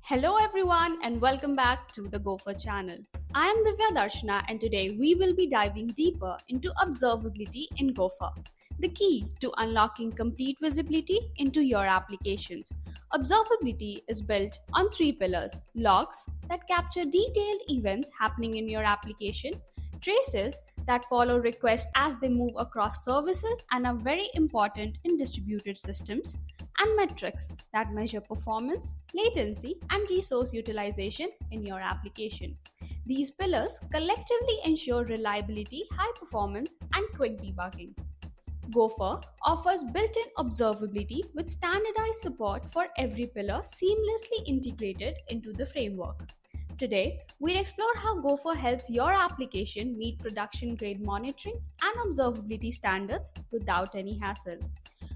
Hello everyone and welcome back to the GoFr channel. I am Divya Darshana and today we will be diving deeper into observability in GoFr, the key to unlocking complete visibility into your applications. Observability is built on three pillars: logs that capture detailed events happening in your application, traces that follow requests as they move across services and are very important in distributed systems, and metrics that measure performance, latency, and resource utilization in your application. These pillars collectively ensure reliability, high performance, and quick debugging. GoFr offers built-in observability with standardized support for every pillar seamlessly integrated into the framework. Today, we'll explore how GoFr helps your application meet production-grade monitoring and observability standards without any hassle.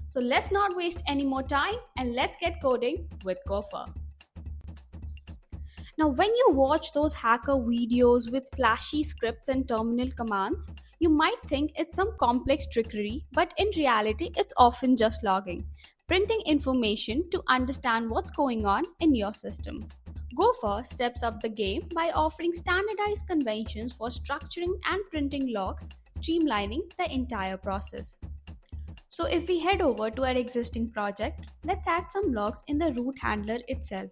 So let's not waste any more time and let's get coding with GoFr. Now, when you watch those hacker videos with flashy scripts and terminal commands, you might think it's some complex trickery, but in reality, it's often just logging, printing information to understand what's going on in your system. GoFr steps up the game by offering standardized conventions for structuring and printing logs, streamlining the entire process. So if we head over to our existing project, let's add some logs in the root handler itself.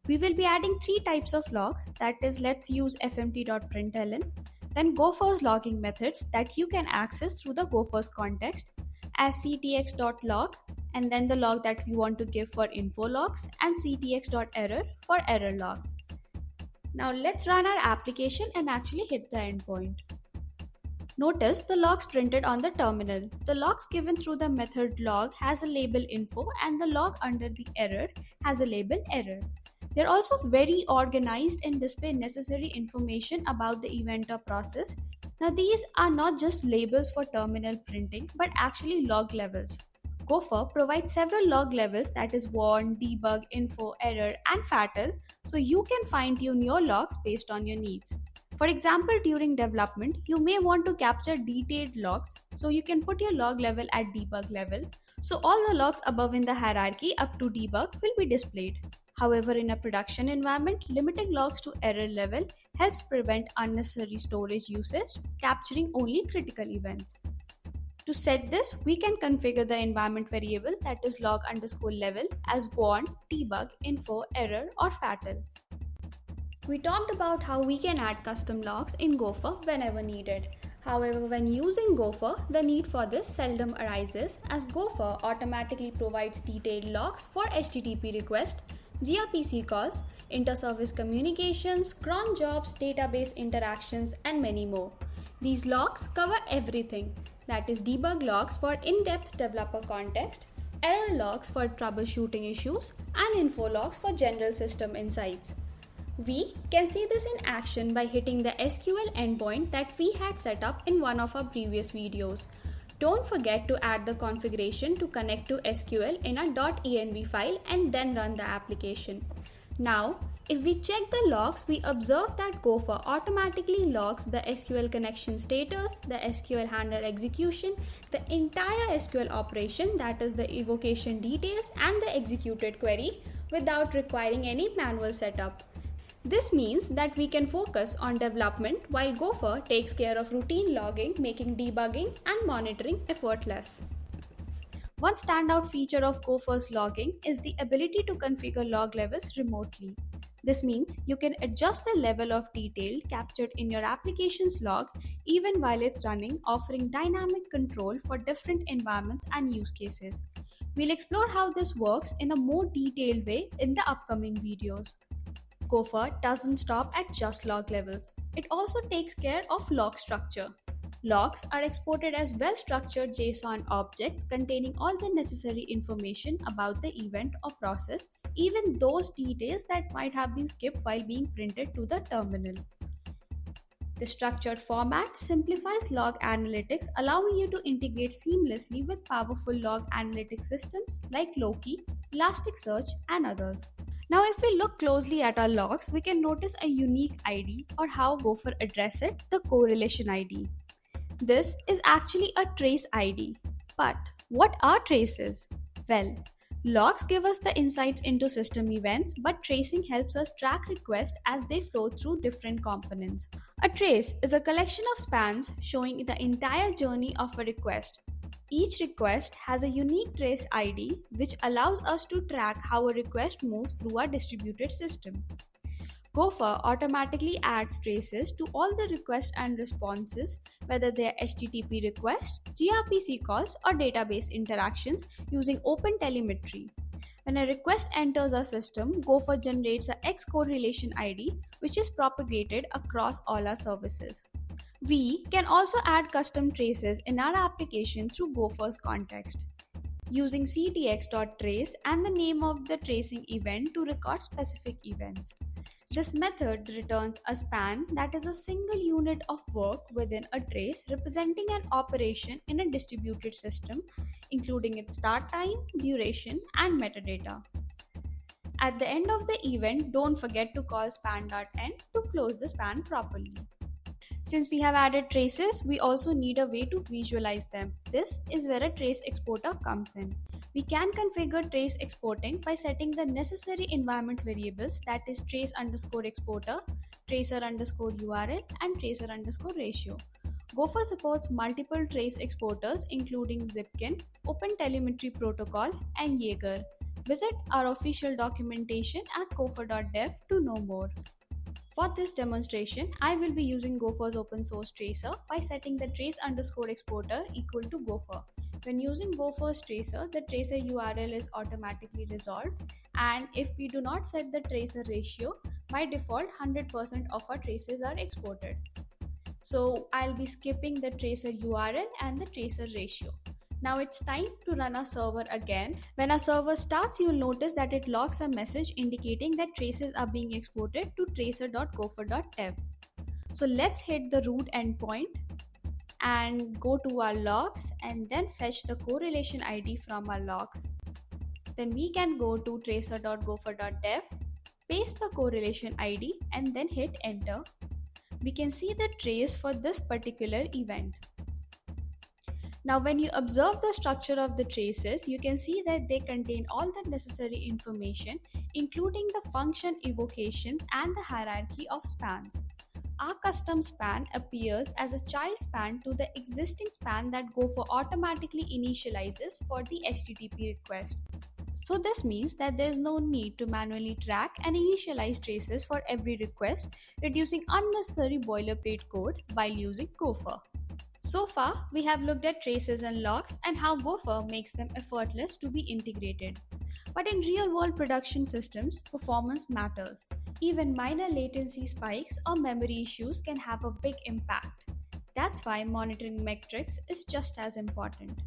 We will be adding three types of logs, that is, let's use fmt.println, then GoFr's logging methods that you can access through the GoFr's context as ctx.log, and then the log that we want to give for info logs, and ctx.error for error logs. Now let's run our application and actually hit the endpoint. Notice the logs printed on the terminal. The logs given through the method log has a label info and the log under the error has a label error. They're also very organized and display necessary information about the event or process. Now these are not just labels for terminal printing but actually log levels. GoFr provides several log levels, that is warn, debug, info, error, and fatal, so you can fine-tune your logs based on your needs. For example, during development, you may want to capture detailed logs, so you can put your log level at debug level. So all the logs above in the hierarchy up to debug will be displayed. However, in a production environment, limiting logs to error level helps prevent unnecessary storage usage, capturing only critical events. To set this, we can configure the environment variable, that is log_level, as warn, debug, info, error, or fatal. We talked about how we can add custom logs in GoFr whenever needed. However, when using GoFr, the need for this seldom arises, as GoFr automatically provides detailed logs for HTTP requests, gRPC calls, inter-service communications, cron jobs, database interactions, and many more. These logs cover everything, that is debug logs for in-depth developer context, error logs for troubleshooting issues, and info logs for general system insights. We can see this in action by hitting the SQL endpoint that we had set up in one of our previous videos. Don't forget to add the configuration to connect to SQL in a .env file and then run the application. Now, if we check the logs, we observe that GoFr automatically logs the SQL connection status, the SQL handler execution, the entire SQL operation, that is the evocation details, and the executed query without requiring any manual setup. This means that we can focus on development while GoFr takes care of routine logging, making debugging and monitoring effortless. One standout feature of GoFr's logging is the ability to configure log levels remotely. This means you can adjust the level of detail captured in your application's log even while it's running, offering dynamic control for different environments and use cases. We'll explore how this works in a more detailed way in the upcoming videos. GoFr doesn't stop at just log levels. It also takes care of log structure. Logs are exported as well-structured JSON objects containing all the necessary information about the event or process, even those details that might have been skipped while being printed to the terminal. The structured format simplifies log analytics, allowing you to integrate seamlessly with powerful log analytics systems like Loki, Elasticsearch, and others. Now, if we look closely at our logs, we can notice a unique ID, or how GoFr addresses it, the correlation ID. This is actually a trace ID. But what are traces? Well, Logs give us the insights into system events, but tracing helps us track requests as they flow through different components. A trace is a collection of spans showing the entire journey of a request. Each request has a unique trace ID, which allows us to track how a request moves through our distributed system. GoFr automatically adds traces to all the requests and responses, whether they are HTTP requests, gRPC calls, or database interactions using OpenTelemetry. When a request enters our system, GoFr generates a X correlation ID, which is propagated across all our services. We can also add custom traces in our application through GoFr's context, using ctx.trace and the name of the tracing event to record specific events. This method returns a span that is a single unit of work within a trace representing an operation in a distributed system, including its start time, duration, and metadata. At the end of the event, don't forget to call span.end to close the span properly. Since we have added traces, we also need a way to visualize them. This is where a trace exporter comes in. We can configure trace exporting by setting the necessary environment variables, that is trace_exporter, tracer_URL, and tracer_ratio. GoFr supports multiple trace exporters including Zipkin, OpenTelemetry Protocol, and Jaeger. Visit our official documentation at gofr.dev to know more. For this demonstration, I will be using GoFr's open source tracer by setting the trace_exporter equal to GoFr. When using GoFr's tracer, the tracer URL is automatically resolved, and if we do not set the tracer ratio, by default 100% of our traces are exported. So I'll be skipping the tracer URL and the tracer ratio. Now it's time to run our server again. When our server starts, you'll notice that it logs a message indicating that traces are being exported to tracer.gofr.dev. So let's hit the root endpoint and go to our logs and then fetch the correlation ID from our logs. Then we can go to tracer.gofr.dev, paste the correlation ID, and then hit enter. We can see the trace for this particular event. Now when you observe the structure of the traces, you can see that they contain all the necessary information, including the function evocations and the hierarchy of spans. Our custom span appears as a child span to the existing span that GoFr automatically initializes for the HTTP request. So this means that there is no need to manually track and initialize traces for every request, reducing unnecessary boilerplate code while using GoFr. So far, we have looked at traces and logs and how GoFr makes them effortless to be integrated. But in real-world production systems, performance matters. Even minor latency spikes or memory issues can have a big impact. That's why monitoring metrics is just as important.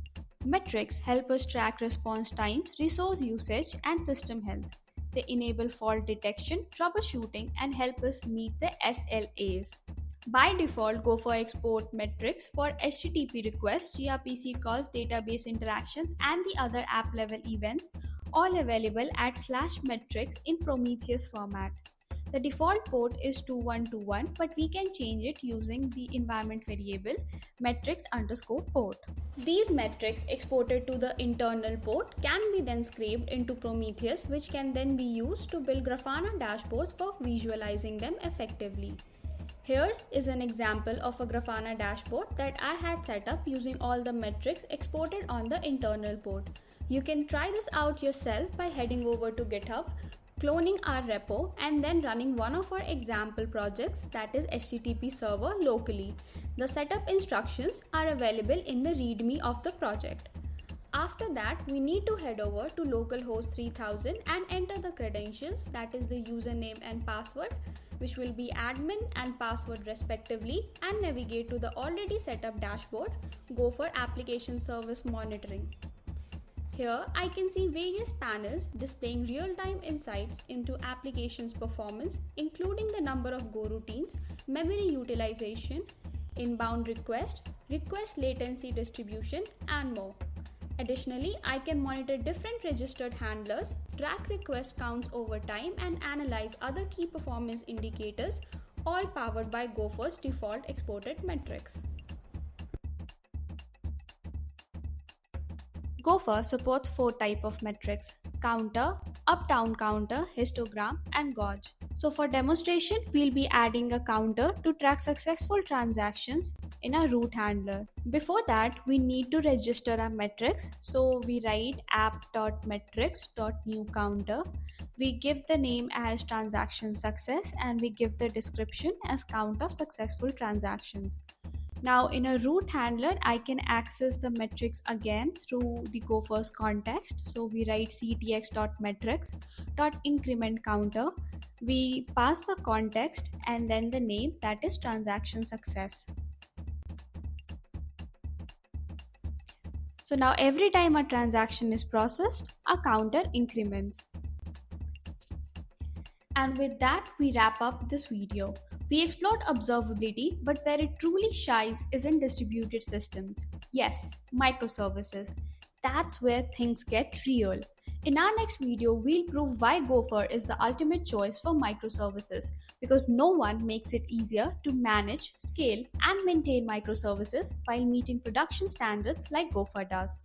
Metrics help us track response times, resource usage, and system health. They enable fault detection, troubleshooting, and help us meet the SLAs. By default, GoFr export metrics for HTTP requests, gRPC calls, database interactions, and the other app level events, all available at /metrics in Prometheus format. The default port is 2121, but we can change it using the environment variable metrics_port. These metrics exported to the internal port can be then scraped into Prometheus, which can then be used to build Grafana dashboards for visualizing them effectively. Here is an example of a Grafana dashboard that I had set up using all the metrics exported on the internal port. You can try this out yourself by heading over to GitHub, cloning our repo, and then running one of our example projects, that is HTTP server, locally. The setup instructions are available in the README of the project. After that, we need to head over to localhost 3000 and enter the credentials, that is the username and password, which will be admin and password respectively, and navigate to the already set up dashboard, GoFr Application Service Monitoring. Here, I can see various panels displaying real-time insights into applications performance, including the number of Go routines, memory utilization, inbound request latency distribution, and more. Additionally, I can monitor different registered handlers, track request counts over time, and analyze other key performance indicators, all powered by GoFr's default exported metrics. GoFr supports 4 types of metrics: counter, up-down counter, histogram, and gauge. So for demonstration, we'll be adding a counter to track successful transactions in a route handler. Before that, we need to register a metrics. So we write app.metrics.new counter. We give the name as transaction success and we give the description as count of successful transactions. Now in a route handler, I can access the metrics again through the GoFr's context. So we write ctx.metrics.increment counter. We pass the context and then the name, that is transaction success. So now every time a transaction is processed, a counter increments. And with that, we wrap up this video. We explored observability, but where it truly shines is in distributed systems. Yes, microservices. That's where things get real. In our next video, we'll prove why GoFr is the ultimate choice for microservices, because no one makes it easier to manage, scale, and maintain microservices while meeting production standards like GoFr does.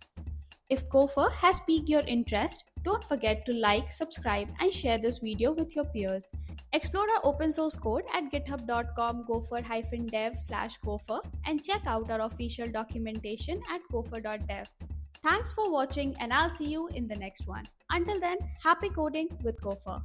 If GoFr has piqued your interest, don't forget to like, subscribe, and share this video with your peers. Explore our open source code at github.com gopher-dev/gopher and check out our official documentation at gopher.dev. Thanks for watching and I'll see you in the next one. Until then, happy coding with GoFr.